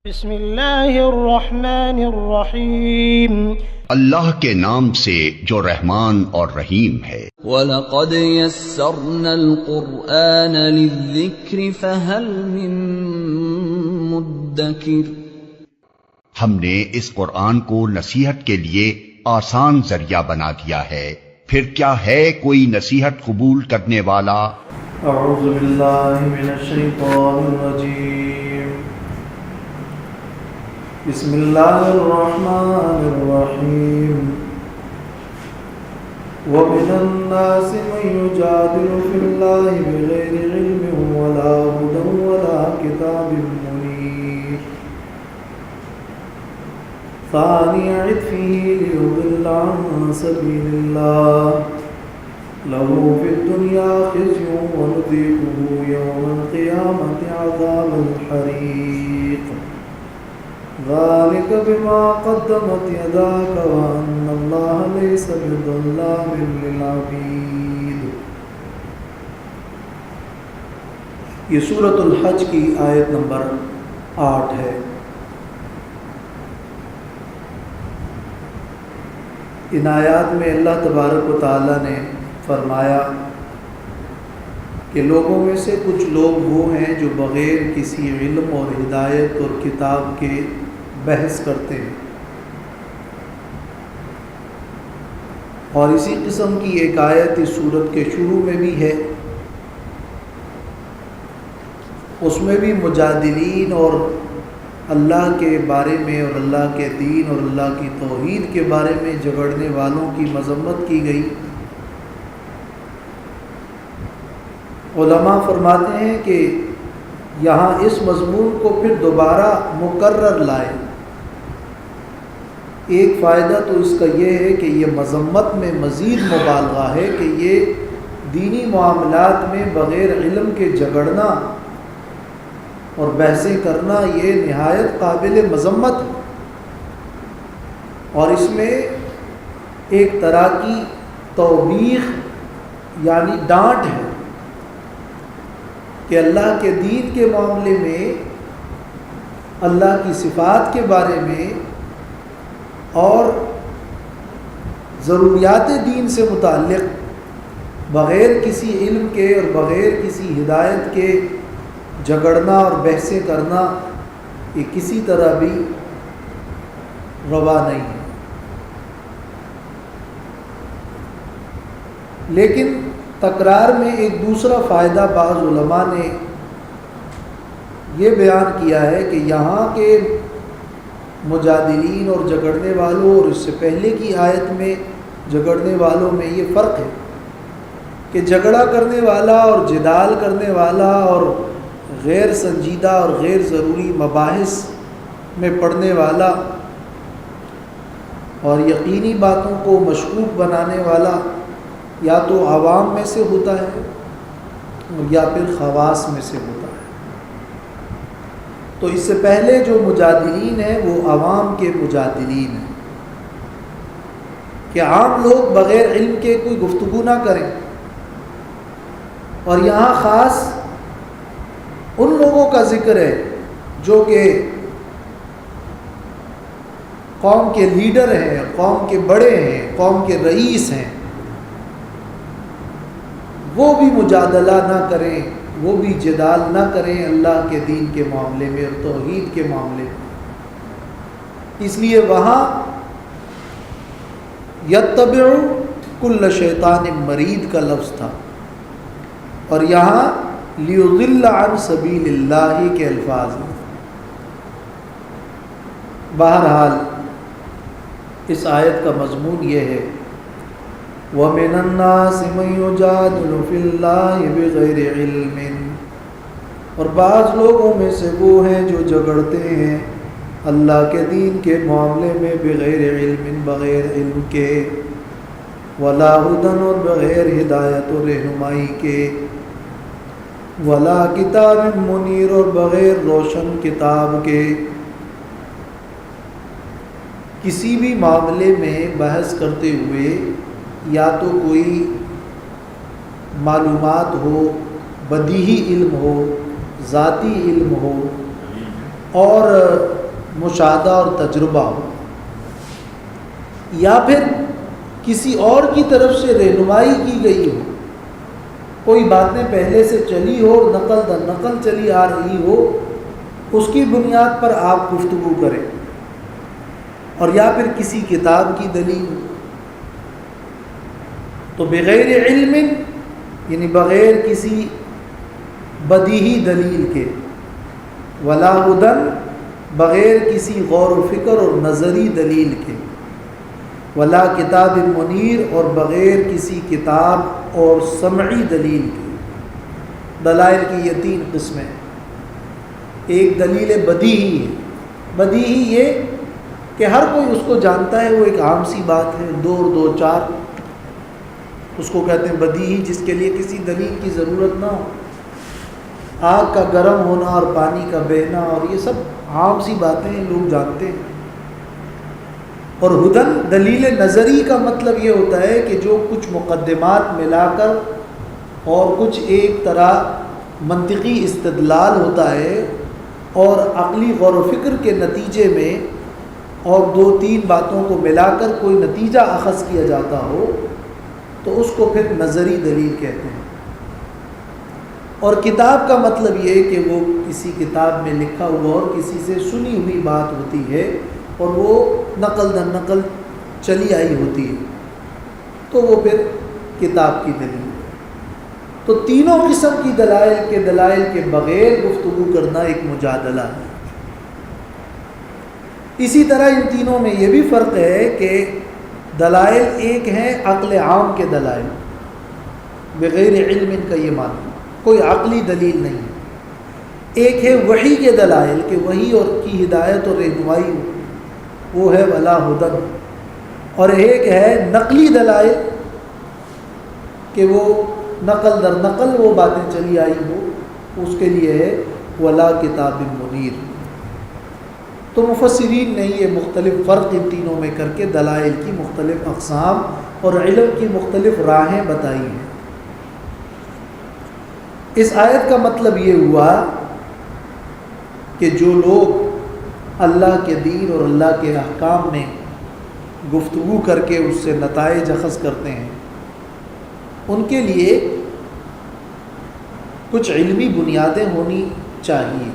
بسم اللہ الرحمن الرحیم اللہ کے نام سے جو رحمان اور رحیم ہے۔ وَلَقَدْ يَسَّرْنَا الْقُرْآنَ لِلذِّكْرِ فَهَلْ مِن مُدَّكِرٍ، ہم نے اس قرآن کو نصیحت کے لیے آسان ذریعہ بنا دیا ہے، پھر کیا ہے کوئی نصیحت قبول کرنے والا؟ اعوذ باللہ من الشیطان الرجیم، بسم اللہ الرحمن الرحیم۔ وَمِنَ النَّاسِ مَن يُجَادِلُ فِي اللَّهِ بِغَيْرِ عِلْمٍ وَلَا هُدًى وَلَا كِتَابٍ مُنِيرٍ، ثَانِيَ عِطْفِهِ لِيُضِلَّ عَن سَبِيلِ اللَّهِ لَهُ فِي الدُّنْيَا خِزْيٌ وَنُذِيقُهُ يَوْمَ الْقِيَامَةِ عَذَابَ الْحَرِيقِ، ذَلِكَ بِمَا قَدَّمَتْ يَدَاكَ وَأَنَّ اللَّهَ لَيْسَ بِظَلَّامٍ لِّلْعَبِيدِ۔ یہ سورۃ الحج کی آیت نمبر 8 ہے۔ ان آیات میں اللہ تبارک و تعالیٰ نے فرمایا کہ لوگوں میں سے کچھ لوگ وہ ہیں جو بغیر کسی علم اور ہدایت اور کتاب کے بحث کرتے ہیں، اور اسی قسم کی ایک آیت اس سورت کے شروع میں بھی ہے، اس میں بھی مجادلین اور اللہ کے بارے میں اور اللہ کے دین اور اللہ کی توحید کے بارے میں جھگڑنے والوں کی مذمت کی گئی۔ علماء فرماتے ہیں کہ یہاں اس مضمون کو پھر دوبارہ مکرر لائے۔ ایک فائدہ تو اس کا یہ ہے کہ یہ مذمت میں مزید مبالغہ ہے کہ یہ دینی معاملات میں بغیر علم کے جھگڑنا اور بحثیں کرنا یہ نہایت قابل مذمت ہے، اور اس میں ایک طرح کی توبیخ یعنی ڈانٹ ہے کہ اللہ کے دین کے معاملے میں، اللہ کی صفات کے بارے میں اور ضروریات دین سے متعلق بغیر کسی علم کے اور بغیر کسی ہدایت کے جھگڑنا اور بحثیں کرنا یہ کسی طرح بھی روا نہیں ہے۔ لیکن تکرار میں ایک دوسرا فائدہ بعض علماء نے یہ بیان کیا ہے کہ یہاں کے مجادلین اور جھگڑنے والوں اور اس سے پہلے کی آیت میں جھگڑنے والوں میں یہ فرق ہے کہ جھگڑا کرنے والا اور جدال کرنے والا اور غیر سنجیدہ اور غیر ضروری مباحث میں پڑھنے والا اور یقینی باتوں کو مشکوک بنانے والا یا تو عوام میں سے ہوتا ہے اور یا پھر خواص میں سے ہوتا ہے۔ تو اس سے پہلے جو مجادلین ہیں وہ عوام کے مجادلین ہیں کہ عام لوگ بغیر علم کے کوئی گفتگو نہ کریں، اور یہاں خاص ان لوگوں کا ذکر ہے جو کہ قوم کے لیڈر ہیں، قوم کے بڑے ہیں، قوم کے رئیس ہیں، وہ بھی مجادلہ نہ کریں، وہ بھی جدال نہ کریں اللہ کے دین کے معاملے میں اور توحید کے معاملے میں۔ اس لیے وہاں یتبع کل شیطان مرید کا لفظ تھا، اور یہاں لیضل عن سبیل اللہ کے الفاظ ہیں۔ بہرحال اس آیت کا مضمون یہ ہے وَمِنَ النَّاسِ مَن يُجَادِلُ فِي اللَّهِ بِغَيْرِ عِلْمٍ، اور بعض لوگوں میں سے وہ ہیں جو جھگڑتے ہیں اللہ کے دین کے معاملے میں بغیر علم، بغیر علم کے، وَلَا هُدًى، اور بغیر ہدایت و رہنمائی کے، وَلَا كِتَابٍ مُنِيرٍ، اور بغیر روشن کتاب کے۔ کسی بھی معاملے میں بحث کرتے ہوئے یا تو کوئی معلومات ہو، بدیہی علم ہو، ذاتی علم ہو، اور مشاہدہ اور تجربہ ہو، یا پھر کسی اور کی طرف سے رہنمائی کی گئی ہو، کوئی باتیں پہلے سے چلی ہو، نقل در نقل چلی آ رہی ہو، اس کی بنیاد پر آپ گفتگو کریں، اور یا پھر کسی کتاب کی دلیل، تو بغیر علم یعنی بغیر کسی بدیہی دلیل کے، ولا ہدن بغیر کسی غور و فکر اور نظری دلیل کے، ولا کتاب منیر اور بغیر کسی کتاب اور سمعی دلیل کے۔ دلائل کی یہ تین قسمیں، ایک دلیل بدیہی ہے، بدیہی یہ کہ ہر کوئی اس کو جانتا ہے، وہ ایک عام سی بات ہے، 2 اور 2 4، اس کو کہتے ہیں بدیہی، جس کے لیے کسی دلیل کی ضرورت نہ ہو، آگ کا گرم ہونا اور پانی کا بہنا اور یہ سب عام سی باتیں ہیں، لوگ جانتے ہیں۔ اور ہدن دلیل نظری کا مطلب یہ ہوتا ہے کہ جو کچھ مقدمات ملا کر اور کچھ ایک طرح منطقی استدلال ہوتا ہے اور عقلی غور و فکر کے نتیجے میں اور 2 3 باتوں کو ملا کر کوئی نتیجہ اخذ کیا جاتا ہو تو اس کو پھر نظری دلیل کہتے ہیں۔ اور کتاب کا مطلب یہ کہ وہ کسی کتاب میں لکھا ہوا اور کسی سے سنی ہوئی بات ہوتی ہے اور وہ نقل در نقل چلی آئی ہوتی ہے، تو وہ پھر کتاب کی دلیل ہے۔ تو تینوں قسم کی دلائل کے بغیر گفتگو کرنا ایک مجادلہ ہے۔ اسی طرح ان تینوں میں یہ بھی فرق ہے کہ دلائل ایک ہیں عقل عام کے دلائل، بغیر علم ان کا یہ معنی، کوئی عقلی دلیل نہیں ہے۔ ایک ہے وحی کے دلائل کہ وحی اور کی ہدایت اور رہنمائی ہو، وہ ہے ولا ہدن، اور ایک ہے نقلی دلائل کہ وہ نقل در نقل وہ باتیں چلی آئی ہو، اس کے لیے ہے ولا کتاب منیر۔ تو مفسرین نے یہ مختلف فرق ان تینوں میں کر کے دلائل کی مختلف اقسام اور علم کی مختلف راہیں بتائی ہیں۔ اس آیت کا مطلب یہ ہوا کہ جو لوگ اللہ کے دین اور اللہ کے احکام میں گفتگو کر کے اس سے نتائج اخذ کرتے ہیں، ان کے لیے کچھ علمی بنیادیں ہونی چاہیے۔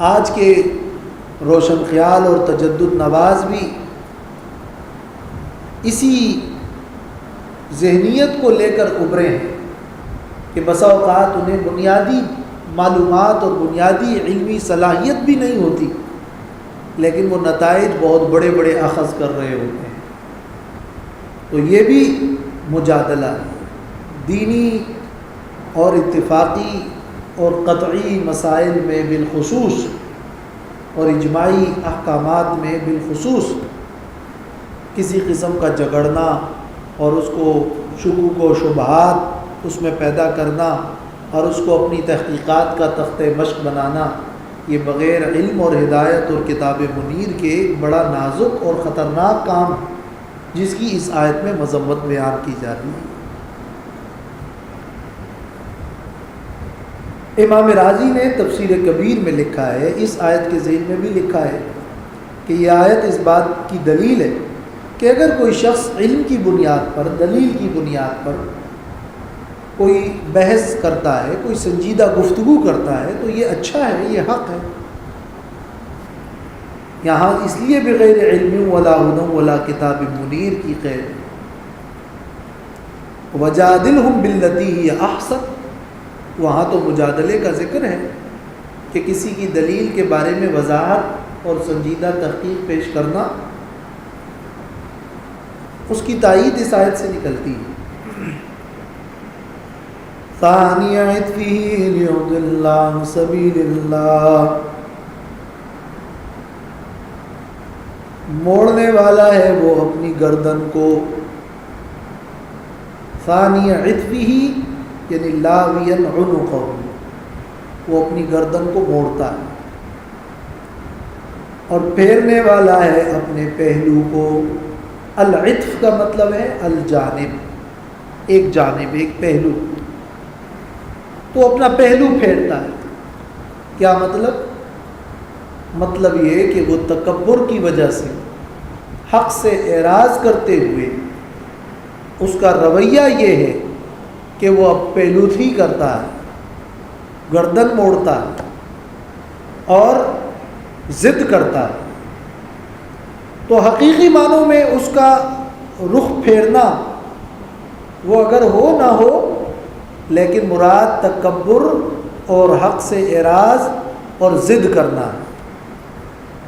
آج کے روشن خیال اور تجدد نواز بھی اسی ذہنیت کو لے کر ابھرے ہیں کہ بسا اوقات انہیں بنیادی معلومات اور بنیادی علمی صلاحیت بھی نہیں ہوتی، لیکن وہ نتائج بہت بڑے بڑے اخذ کر رہے ہوتے ہیں۔ تو یہ بھی مجادلہ ہے، دینی اور اتفاقی اور قطعی مسائل میں بالخصوص اور اجماعی احکامات میں بالخصوص کسی قسم کا جھگڑنا اور اس کو شکوک و شبہات اس میں پیدا کرنا اور اس کو اپنی تحقیقات کا تخت مشق بنانا، یہ بغیر علم اور ہدایت اور کتاب منیر کے ایک بڑا نازک اور خطرناک کام ہے، جس کی اس آیت میں مذمت بیان کی جا رہی ہے۔ امام راضی نے تفسیر کبیر میں لکھا ہے، اس آیت کے ذیل میں بھی لکھا ہے کہ یہ آیت اس بات کی دلیل ہے کہ اگر کوئی شخص علم کی بنیاد پر، دلیل کی بنیاد پر کوئی بحث کرتا ہے، کوئی سنجیدہ گفتگو کرتا ہے تو یہ اچھا ہے، یہ حق ہے۔ یہاں اس لیے بغیر علم ولا ہدی ولا کتاب منیر کی قید ہے۔ وجادلہم باللتی ہی احسن، وہاں تو مجادلے کا ذکر ہے کہ کسی کی دلیل کے بارے میں وضاحت اور سنجیدہ تحقیق پیش کرنا، اس کی تائید اس آیت سے نکلتی ہے۔ ثانی عطفہ لیضل عن سبیل اللہ، موڑنے والا ہے وہ اپنی گردن کو، ثانی عطفہ یعنی لاوین عنقہ، وہ اپنی گردن کو موڑتا ہے، اور پھیرنے والا ہے اپنے پہلو کو۔ العطف کا مطلب ہے الجانب، ایک جانب، ایک پہلو، تو اپنا پہلو پھیرتا ہے۔ کیا مطلب مطلب یہ کہ وہ تکبر کی وجہ سے حق سے اعراض کرتے ہوئے اس کا رویہ یہ ہے کہ وہ اب پہلوتھی کرتا ہے، گردن موڑتا ہے اور ضد کرتا ہے، تو حقیقی معنوں میں اس کا رخ پھیرنا وہ اگر ہو نہ ہو، لیکن مراد تکبر اور حق سے اعراض اور ضد کرنا ہے۔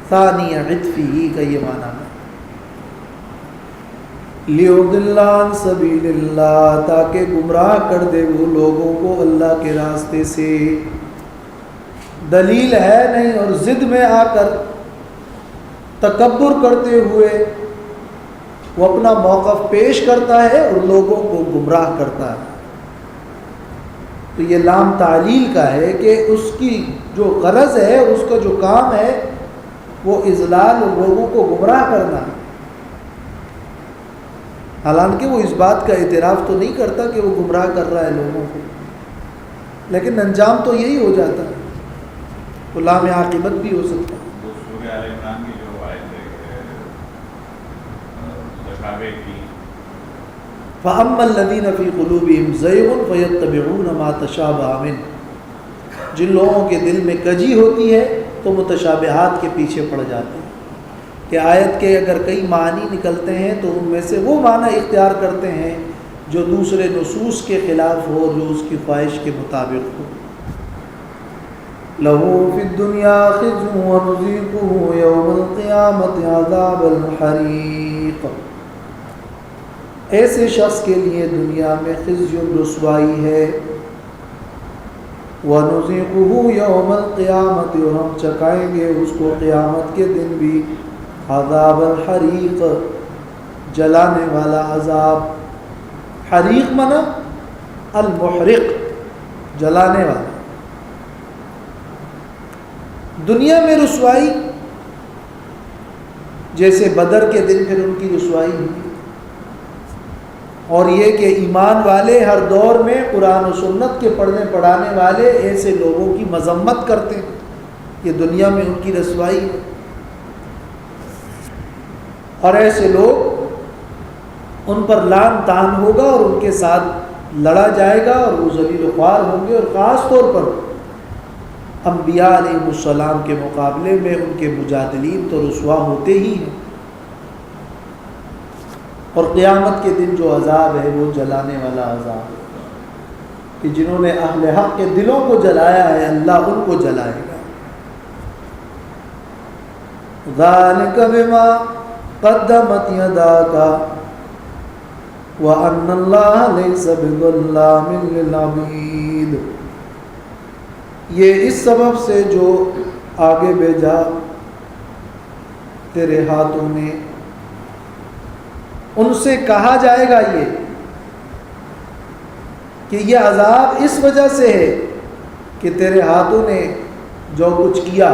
ثانی عطفی کا یہ معنی ہے، لیضل عن سبیل اللہ، تاکہ گمراہ کر دے وہ لوگوں کو اللہ کے راستے سے۔ دلیل ہے نہیں اور ضد میں آ کر تکبر کرتے ہوئے وہ اپنا موقف پیش کرتا ہے اور لوگوں کو گمراہ کرتا ہے۔ تو یہ لام تعلیل کا ہے کہ اس کی جو غرض ہے اور اس کا جو کام ہے وہ اضلال اور لوگوں کو گمراہ کرنا ہے، حالانکہ وہ اس بات کا اعتراف تو نہیں کرتا کہ وہ گمراہ کر رہا ہے لوگوں کو، لیکن انجام تو یہی ہو جاتا ہے، تو لام عاقبت بھی ہو سکتا ہے۔ فَأَمَّا الَّذِينَ فِي قُلُوبِهِمْ زَيْغٌ فَيَتَّبِعُونَ مَا تَشَابَهَ مِنْهُ، جن لوگوں کے دل میں کجی ہوتی ہے تو متشابہات کے پیچھے پڑ جاتے ہیں کہ آیت کے اگر کئی معنی نکلتے ہیں تو ان میں سے وہ معنی اختیار کرتے ہیں جو دوسرے نصوص کے خلاف ہو، جو اس کی خواہش کے مطابق ہو۔ لَهُ فِي الدُّنْيَا خِزْيٌ وَنُذِيقُهُ يَوْمَ الْقِيَامَةِ عَذَابَ الْحَرِيقِ، ایسے شخص کے لیے دنیا میں خزي رسوائی ہے، وَنُذِيقُهُ يَوْمَ الْقِيَامَةِ، اور ہم چکائیں گے اس کو قیامت کے دن بھی، عذاب الحریق، جلانے والا عذاب۔ حریق منا المحرق، جلانے والا۔ دنیا میں رسوائی جیسے بدر کے دن پھر ان کی رسوائی ہوئی، اور یہ کہ ایمان والے ہر دور میں قرآن و سنت کے پڑھنے پڑھانے والے ایسے لوگوں کی مذمت کرتے ہیں، یہ دنیا میں ان کی رسوائی ہے، اور ایسے لوگ ان پر لعن طعن ہوگا اور ان کے ساتھ لڑا جائے گا اور وہ ذلیل و خوار ہوں گے، اور خاص طور پر انبیاء علیہ السلام کے مقابلے میں ان کے مجادلین تو رسوا ہوتے ہی ہیں۔ اور قیامت کے دن جو عذاب ہے وہ جلانے والا عذاب ہے کہ جنہوں نے اہل حق کے دلوں کو جلایا ہے اللہ ان کو جلائے گا۔ ذَلِكَ بِمَا قَدَّمَتْ يَدَاكَ وَأَنَّ اللَّهَ لَيْسَ بِظَلَّامٍ لِّلْعَبِيدِ، یہ اس سبب سے جو آگے بھیجا تیرے ہاتھوں نے، ان سے کہا جائے گا یہ کہ یہ عذاب اس وجہ سے ہے کہ تیرے ہاتھوں نے جو کچھ کیا،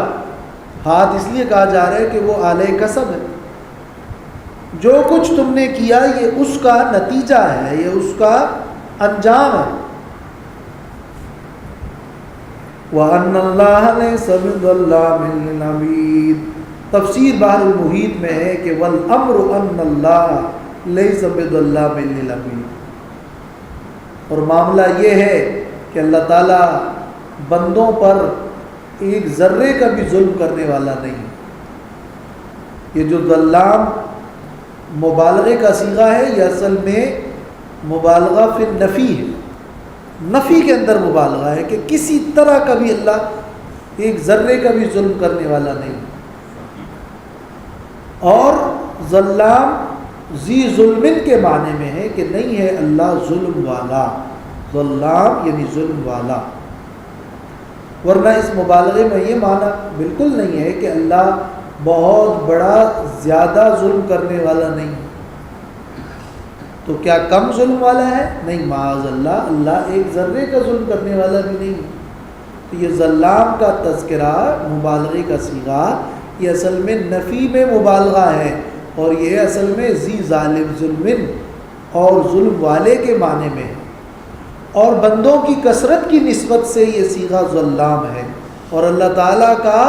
ہاتھ اس لیے کہا جا رہا ہے کہ وہ آلہ کسب ہے، جو کچھ تم نے کیا یہ اس کا نتیجہ ہے، یہ اس کا انجام ہے۔ وَأَنَّ اللَّهَ لَيْسَ بِظَلَّامٍ لِّلْعَبِيدِ، تفسیر بحر المحیط میں ہے کہ وَالْأَمْرُ أَنَّ اللَّهَ لَيْسَ بِظَلَّامٍ لِّلْعَبِيدِ، اور معاملہ یہ ہے کہ اللہ تعالیٰ بندوں پر ایک ذرے کا بھی ظلم کرنے والا نہیں۔ یہ جو ظلام مبالغے کا صیغہ ہے یہ اصل میں مبالغہ فی النفی ہے، نفی کے اندر مبالغہ ہے کہ کسی طرح کا بھی اللہ ایک ذرے کا بھی ظلم کرنے والا نہیں۔ اور ظلام ذی ظلمن کے معنی میں ہے کہ نہیں ہے اللہ ظلم والا، ظلام یعنی ظلم والا، ورنہ اس مبالغے میں یہ معنی بالکل نہیں ہے کہ اللہ بہت بڑا زیادہ ظلم کرنے والا نہیں، تو کیا کم ظلم والا ہے؟ نہیں، معاذ اللہ، اللہ ایک ذرے کا ظلم کرنے والا بھی نہیں۔ تو یہ ظلام کا تذکرہ مبالغے کا صیغہ یہ اصل میں نفی میں مبالغہ ہے، اور یہ اصل میں ذی ظالم ظلمن اور ظلم والے کے معنی میں ہے، اور بندوں کی کثرت کی نسبت سے یہ صیغہ ظلام ہے، اور اللہ تعالیٰ کا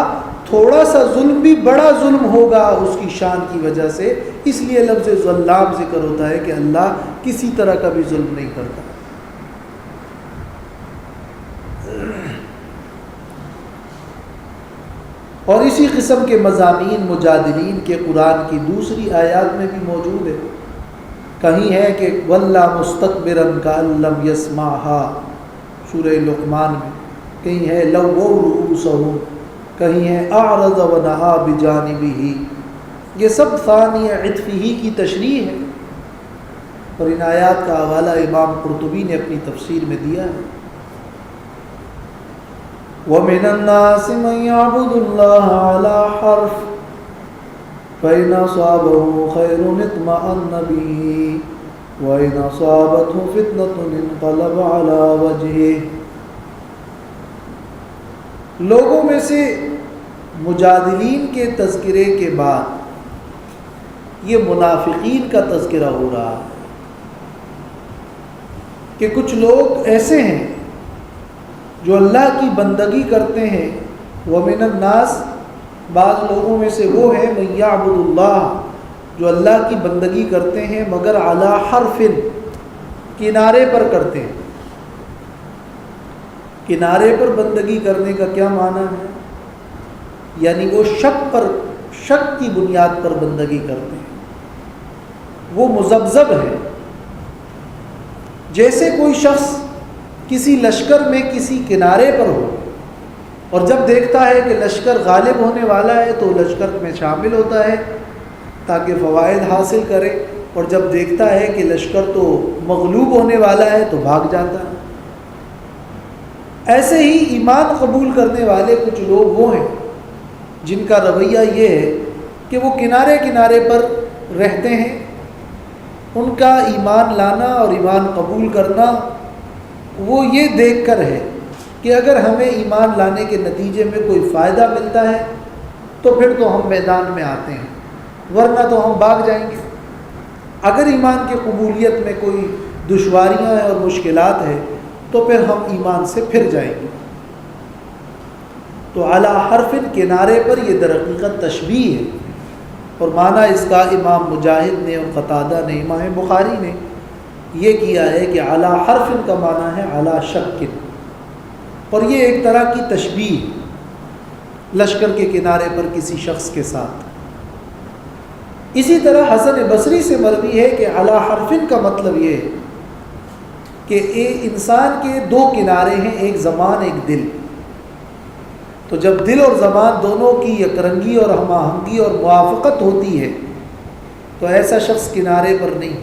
تھوڑا سا ظلم بھی بڑا ظلم ہوگا اس کی شان کی وجہ سے، اس لیے لفظ ظلام ذکر ہوتا ہے کہ اللہ کسی طرح کا بھی ظلم نہیں کرتا۔ اور اسی قسم کے مضامین مجادلین کے قرآن کی دوسری آیات میں بھی موجود ہے۔ کہیں ہے کہ وَلَّا مُسْتَكْبِرًا كَأَن لَّمْ يَسْمَعْهَا سورہ لقمان میں، کہیں ہے لَوَّوْا رُؤُوسَهُمْ، کہیں ہے اعرض ونہا بجانبہ۔ یہ سب ثانی عطفہ کی تشریح ہے، اور ان آیات کا حوالہ امام قرطبی نے اپنی تفسیر میں دیا ہے۔ وَمِنَ النَّاسِ مَن يَعْبُدُ اللَّهَ عَلَى حَرْفٍ فَإِنْ أَصَابَهُ خَيْرٌ اطْمَأَنَّ بِهِ وَإِنْ أَصَابَتْهُ فِتْنَةٌ انقلب عَلَى وَجْهِهِ۔ لوگوں میں سے مجادلین کے تذکرے کے بعد یہ منافقین کا تذکرہ ہو رہا ہے کہ کچھ لوگ ایسے ہیں جو اللہ کی بندگی کرتے ہیں۔ وَمِنَ النَّاسِ، بعض لوگوں میں سے وہ ہیں مَن يَعْبُدُ اللَّهَ، جو اللہ کی بندگی کرتے ہیں مگر عَلَى حَرْفٍ، کنارے پر کرتے ہیں۔ کنارے پر بندگی کرنے کا کیا معنی ہے؟ یعنی وہ شک کی بنیاد پر بندگی کرتے ہیں، وہ مذبذب ہے۔ جیسے کوئی شخص کسی لشکر میں کسی کنارے پر ہو، اور جب دیکھتا ہے کہ لشکر غالب ہونے والا ہے تو لشکر میں شامل ہوتا ہے تاکہ فوائد حاصل کرے، اور جب دیکھتا ہے کہ لشکر تو مغلوب ہونے والا ہے تو بھاگ جاتا ہے۔ ایسے ہی ایمان قبول کرنے والے کچھ لوگ وہ ہیں جن کا رویہ یہ ہے کہ وہ کنارے کنارے پر رہتے ہیں۔ ان کا ایمان لانا اور ایمان قبول کرنا وہ یہ دیکھ کر ہے کہ اگر ہمیں ایمان لانے کے نتیجے میں کوئی فائدہ ملتا ہے تو پھر تو ہم میدان میں آتے ہیں، ورنہ تو ہم بھاگ جائیں گے۔ اگر ایمان کی قبولیت میں کوئی دشواریاں ہیں اور مشکلات ہیں تو پھر ہم ایمان سے پھر جائیں گے۔ تو علی حرف، کنارے پر، یہ در حقیقت تشبیہ ہے، اور معنی اس کا امام مجاہد نے اور قتادہ نے، امام بخاری نے یہ کیا ہے کہ علی حرف کا معنی ہے علی شک، اور یہ ایک طرح کی تشبیہ لشکر کے کنارے پر کسی شخص کے ساتھ۔ اسی طرح حسن بصری سے مروی ہے کہ علی حرف کا مطلب یہ ہے کہ انسان کے دو کنارے ہیں، ایک زبان ایک دل۔ تو جب دل اور زبان دونوں کی یکرنگی اور ہم آہنگی اور موافقت ہوتی ہے تو ایسا شخص کنارے پر نہیں،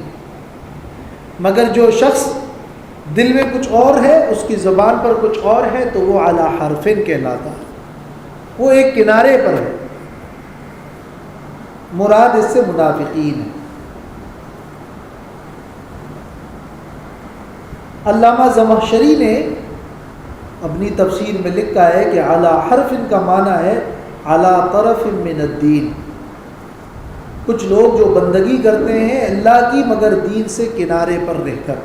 مگر جو شخص دل میں کچھ اور ہے، اس کی زبان پر کچھ اور ہے، تو وہ علی حرفین کہلاتا ہے، وہ ایک کنارے پر ہے۔ مراد اس سے منافقین ہے۔ علامہ زمخشری نے اپنی تفسیر میں لکھا ہے کہ علی حرف کا معنی ہے علی طرف من الدین۔ کچھ لوگ جو بندگی کرتے ہیں اللہ کی مگر دین سے کنارے پر رہ کر۔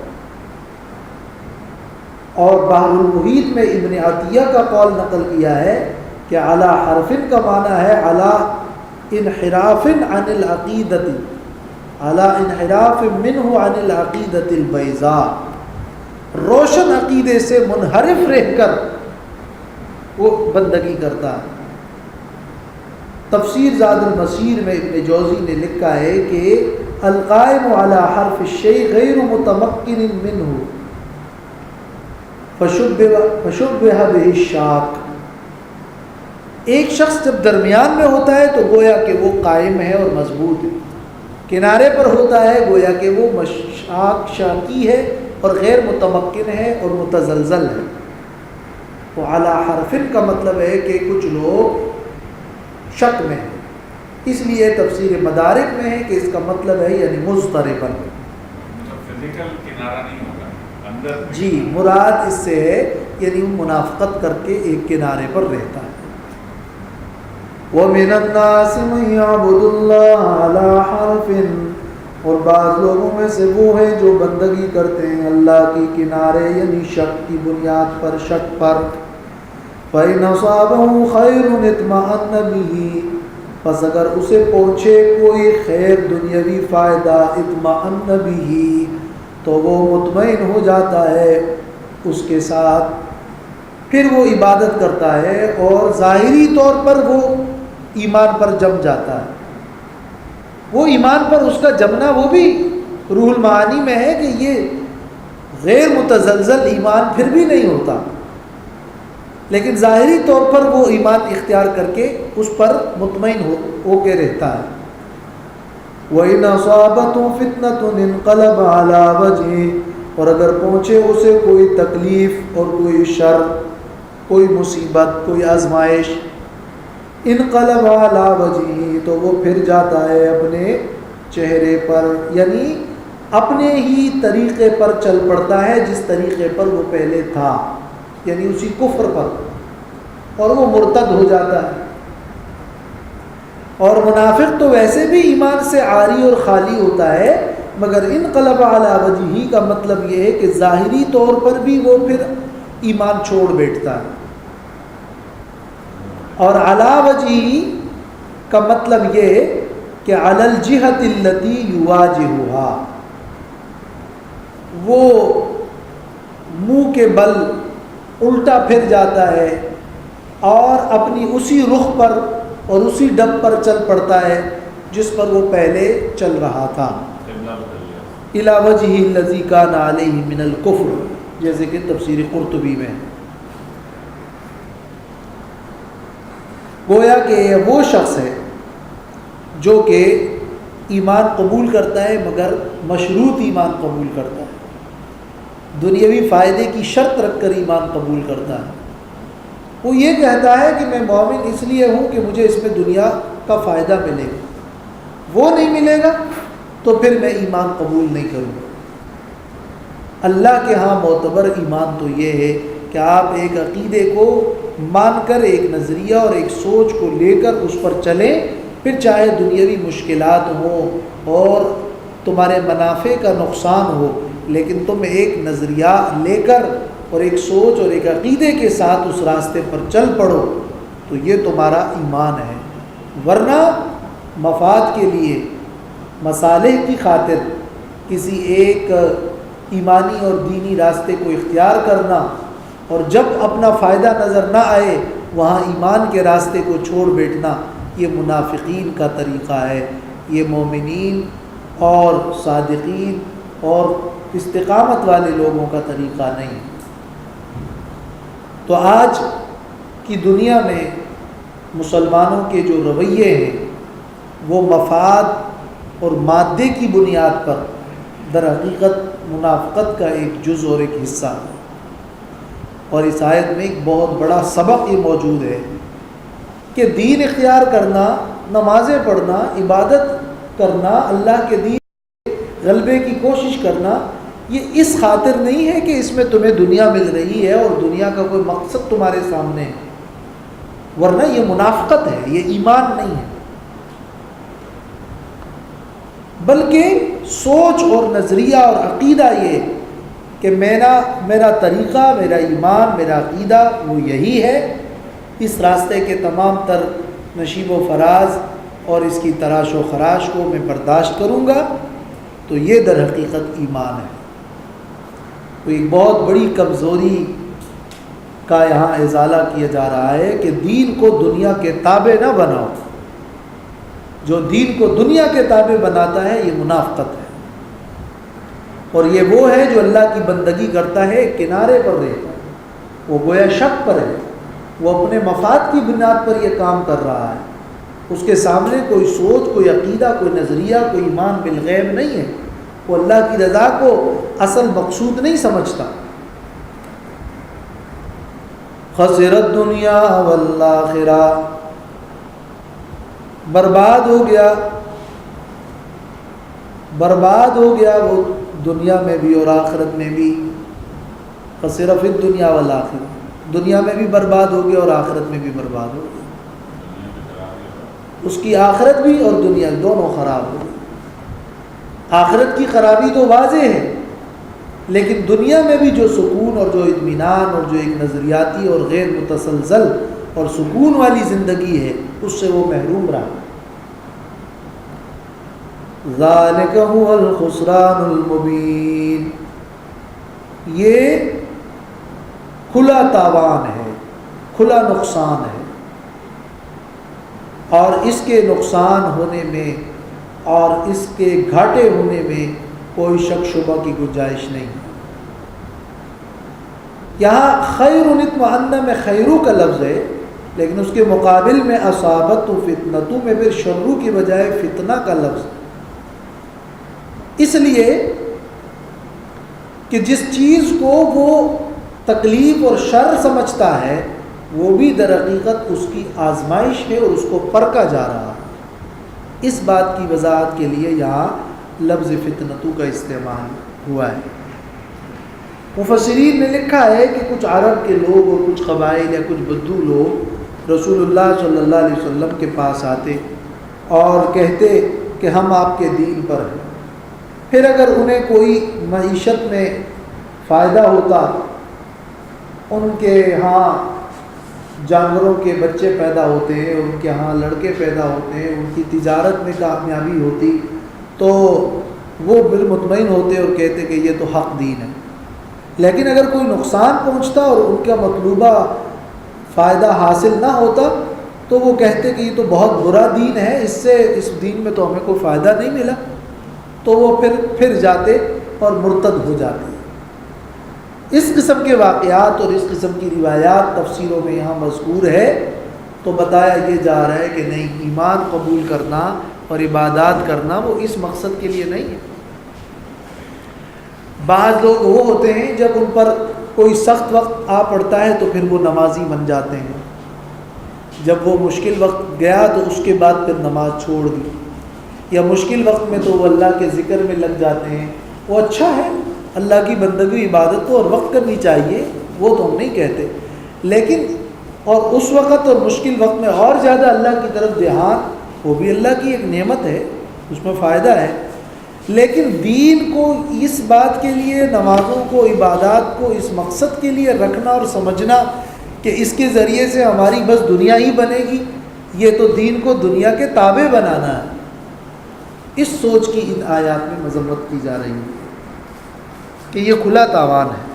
اور بحر المحیط میں ابن عطیہ کا قول نقل کیا ہے کہ علی حرف کا معنی ہے علی انحراف عن العقیدت، علی انحراف منہ عن العقیدت البیضاء، روشن عقیدے سے منحرف رہ کر وہ بندگی کرتا ہے۔ تفسیر زاد المسیر میں ابن جوزی نے لکھا ہے کہ القائم علی حرف الشیء غیر متمکن منہ فشبہ بہ الشاک۔ ایک شخص جب درمیان میں ہوتا ہے تو گویا کہ وہ قائم ہے اور مضبوط ہے، کنارے پر ہوتا ہے گویا کہ وہ شاکی ہے اور غیر متمکن ہے اور متزلزل ہے۔ تو علی حرف کا مطلب ہے کہ کچھ لوگ شک میں ہیں، اس لیے تفسیر مدارک میں ہے کہ اس کا مطلب ہے یعنی مضطربا، فزیکل کنارہ نہیں ہوگا اندر۔ جی، مراد اس سے ہے یعنی منافقت کر کے ایک کنارے پر رہتا ہے۔ وَمِنَ النَّاسِ مَن يَعْبُدُ اللَّهَ عَلَى حَرْفٍ، اور بعض لوگوں میں سے وہ ہیں جو بندگی کرتے ہیں اللہ کی کنارے یعنی شک کی بنیاد پر، شک پر۔ فَإِنْ أَصَابَهُ خَيْرٌ اطْمَأَنَّ بِهِ، پس اگر اسے پہنچے کوئی خیر دنیاوی فائدہ، اطمأن بِهِ، تو وہ مطمئن ہو جاتا ہے اس کے ساتھ، پھر وہ عبادت کرتا ہے اور ظاہری طور پر وہ ایمان پر جم جاتا ہے۔ وہ ایمان پر اس کا جمنا وہ بھی روح المعانی میں ہے کہ یہ غیر متزلزل ایمان پھر بھی نہیں ہوتا، لیکن ظاہری طور پر وہ ایمان اختیار کر کے اس پر مطمئن ہو کے رہتا ہے۔ وَإِنْ أَصَابَتْهُ فِتْنَةٌ انقلب عَلَى وَجْهِهِ، اور اگر پہنچے اسے کوئی تکلیف اور کوئی شر، کوئی مصیبت، کوئی آزمائش، انقلب عَلَى وَجْهِهِ، تو وہ پھر جاتا ہے اپنے چہرے پر، یعنی اپنے ہی طریقے پر چل پڑتا ہے جس طریقے پر وہ پہلے تھا، یعنی اسی کفر پر، اور وہ مرتد ہو جاتا ہے۔ اور منافق تو ویسے بھی ایمان سے عاری اور خالی ہوتا ہے، مگر انقلب علی وجہہ کا مطلب یہ ہے کہ ظاہری طور پر بھی وہ پھر ایمان چھوڑ بیٹھتا ہے، اور علی وجہہ کا مطلب یہ کہ علی الجہۃ التی یواجہھا، وہ منہ کے بل الٹا پھر جاتا ہے اور اپنی اسی رخ پر اور اسی ڈب پر چل پڑتا ہے جس پر وہ پہلے چل رہا تھا۔ الی وجہ الذی کان علیہ من الکفر، جیسے کہ تفسیر قرطبی میں، گویا کہ وہ شخص ہے جو کہ ایمان قبول کرتا ہے مگر مشروط ایمان قبول کرتا ہے، دنیاوی فائدے کی شرط رکھ کر ایمان قبول کرتا ہے۔ وہ یہ کہتا ہے کہ میں مومن اس لیے ہوں کہ مجھے اس میں دنیا کا فائدہ ملے گا، وہ نہیں ملے گا تو پھر میں ایمان قبول نہیں کروں گا۔ اللہ کے ہاں معتبر ایمان تو یہ ہے کہ آپ ایک عقیدے کو مان کر، ایک نظریہ اور ایک سوچ کو لے کر اس پر چلیں، پھر چاہے دنیاوی مشکلات ہوں اور تمہارے منافع کا نقصان ہو، لیکن تم ایک نظریہ لے کر اور ایک سوچ اور ایک عقیدے کے ساتھ اس راستے پر چل پڑو، تو یہ تمہارا ایمان ہے۔ ورنہ مفاد کے لیے، مصالح کی خاطر کسی ایک ایمانی اور دینی راستے کو اختیار کرنا اور جب اپنا فائدہ نظر نہ آئے وہاں ایمان کے راستے کو چھوڑ بیٹھنا، یہ منافقین کا طریقہ ہے، یہ مومنین اور صادقین اور استقامت والے لوگوں کا طریقہ نہیں۔ تو آج کی دنیا میں مسلمانوں کے جو رویے ہیں وہ مفاد اور مادے کی بنیاد پر در حقیقت منافقت کا ایک جز اور ایک حصہ ہے۔ اور اس آیت میں ایک بہت بڑا سبق یہ موجود ہے کہ دین اختیار کرنا، نمازیں پڑھنا، عبادت کرنا، اللہ کے دین غلبے کی کوشش کرنا، یہ اس خاطر نہیں ہے کہ اس میں تمہیں دنیا مل رہی ہے اور دنیا کا کوئی مقصد تمہارے سامنے ہے، ورنہ یہ منافقت ہے، یہ ایمان نہیں ہے، بلکہ سوچ اور نظریہ اور عقیدہ یہ کہ میرا طریقہ، میرا ایمان، میرا عقیدہ وہ یہی ہے، اس راستے کے تمام تر نشیب و فراز اور اس کی تراش و خراش کو میں برداشت کروں گا، تو یہ در حقیقت ایمان ہے۔ تو ایک بہت بڑی کمزوری کا یہاں ازالہ کیا جا رہا ہے کہ دین کو دنیا کے تابع نہ بناؤ، جو دین کو دنیا کے تابع بناتا ہے یہ منافقت ہے، اور یہ وہ ہے جو اللہ کی بندگی کرتا ہے کنارے پر رہتا ہے، وہ گویا شک پر ہے، وہ اپنے مفاد کی بنیاد پر یہ کام کر رہا ہے، اس کے سامنے کوئی سوچ، کوئی عقیدہ، کوئی نظریہ، کوئی ایمان بالغیب نہیں ہے، وہ اللہ کی رضا کو اصل مقصود نہیں سمجھتا۔ خسر الدنیا والآخرہ، برباد ہو گیا وہ دنیا میں بھی اور آخرت میں بھی۔ خسر فی الدنیا والآخرہ، دنیا میں بھی برباد ہو گیا اور آخرت میں بھی برباد ہو گیا، اس کی آخرت بھی اور دنیا دونوں خراب ہو گئی۔ آخرت کی خرابی تو واضح ہے، لیکن دنیا میں بھی جو سکون اور جو اطمینان اور جو ایک نظریاتی اور غیر متسلسل اور سکون والی زندگی ہے اس سے وہ محروم رہا۔ ذالک هو الخسران المبین، یہ کھلا تاوان ہے، کھلا نقصان ہے، اور اس کے نقصان ہونے میں اور اس کے گھاٹے ہونے میں کوئی شک شبہ کی گنجائش نہیں۔ یہاں خیر اطمئن میں خیرو کا لفظ ہے، لیکن اس کے مقابل میں اصابت و فتنتو میں پھر شرو کی بجائے فتنہ کا لفظ ہے، اس لیے کہ جس چیز کو وہ تکلیف اور شر سمجھتا ہے وہ بھی در حقیقت اس کی آزمائش ہے اور اس کو پرکھا جا رہا ہے۔ اس بات کی وضاحت کے لیے یہاں لفظ فتنتو کا استعمال ہوا ہے۔ مفسرین نے لکھا ہے کہ کچھ عرب کے لوگ اور کچھ قبائل یا کچھ بدو لوگ رسول اللہ صلی اللہ علیہ وسلم کے پاس آتے اور کہتے کہ ہم آپ کے دین پر ہیں۔ پھر اگر انہیں کوئی معیشت میں فائدہ ہوتا، ان کے ہاں جانوروں کے بچے پیدا ہوتے ہیں، ان کے ہاں لڑکے پیدا ہوتے ہیں، ان کی تجارت میں کامیابی ہوتی، تو وہ بالمطمئن ہوتے اور کہتے کہ یہ تو حق دین ہے۔ لیکن اگر کوئی نقصان پہنچتا اور ان کا مطلوبہ فائدہ حاصل نہ ہوتا تو وہ کہتے کہ یہ تو بہت برا دین ہے، اس دین میں تو ہمیں کوئی فائدہ نہیں ملا، تو وہ پھر جاتے اور مرتد ہو جاتے۔ اس قسم کے واقعات اور اس قسم کی روایات تفسیروں میں یہاں مذکور ہے، تو بتایا یہ جا رہا ہے کہ نہیں، ایمان قبول کرنا اور عبادات کرنا وہ اس مقصد کے لیے نہیں ہے۔ بعض لوگ وہ ہوتے ہیں جب ان پر کوئی سخت وقت آ پڑتا ہے تو پھر وہ نمازی بن جاتے ہیں، جب وہ مشکل وقت گیا تو اس کے بعد پھر نماز چھوڑ دی، یا مشکل وقت میں تو وہ اللہ کے ذکر میں لگ جاتے ہیں۔ وہ اچھا ہے، اللہ کی بندگی عبادت تو اور وقت کرنی چاہیے، وہ تو ہم نہیں کہتے، لیکن اور اس وقت اور مشکل وقت میں اور زیادہ اللہ کی طرف دھیان، وہ بھی اللہ کی ایک نعمت ہے، اس میں فائدہ ہے۔ لیکن دین کو اس بات کے لیے، نمازوں کو، عبادات کو اس مقصد کے لیے رکھنا اور سمجھنا کہ اس کے ذریعے سے ہماری بس دنیا ہی بنے گی، یہ تو دین کو دنیا کے تابع بنانا ہے، اس سوچ کی ان آیات میں مذمت کی جا رہی ہے کہ یہ کھلا تاوان ہے۔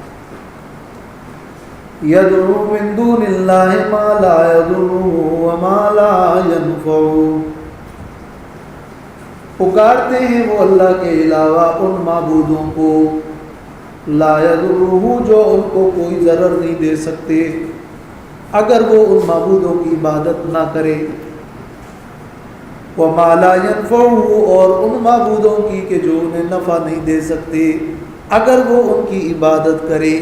یدعو من دون اللہ ما لا یضرہ وما لا ینفعہ، پکارتے ہیں وہ اللہ کے علاوہ ان معبودوں کو، لا یضرہ، جو ان کو کوئی ضرر نہیں دے سکتے اگر وہ ان معبودوں کی عبادت نہ کرے، وما لا ینفعہ، اور ان معبودوں کی کہ جو انہیں نفع نہیں دے سکتے اگر وہ ان کی عبادت کرے۔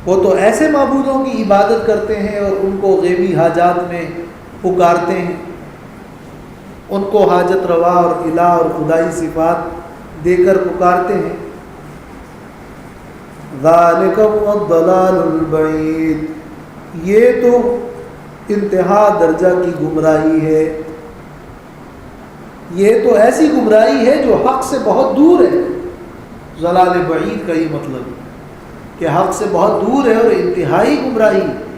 وہ تو ایسے معبودوں کی عبادت کرتے ہیں اور ان کو غیبی حاجات میں پکارتے ہیں، ان کو حاجت روا اور الہ اور خدائی صفات دے کر پکارتے ہیں۔ ذالک هو الضلال البعید، یہ تو انتہا درجہ کی گمراہی ہے، یہ تو ایسی گمراہی ہے جو حق سے بہت دور ہے۔ ضلال بعید کا یہ مطلب ہے کہ حق سے بہت دور ہے اور انتہائی گمراہی ہے۔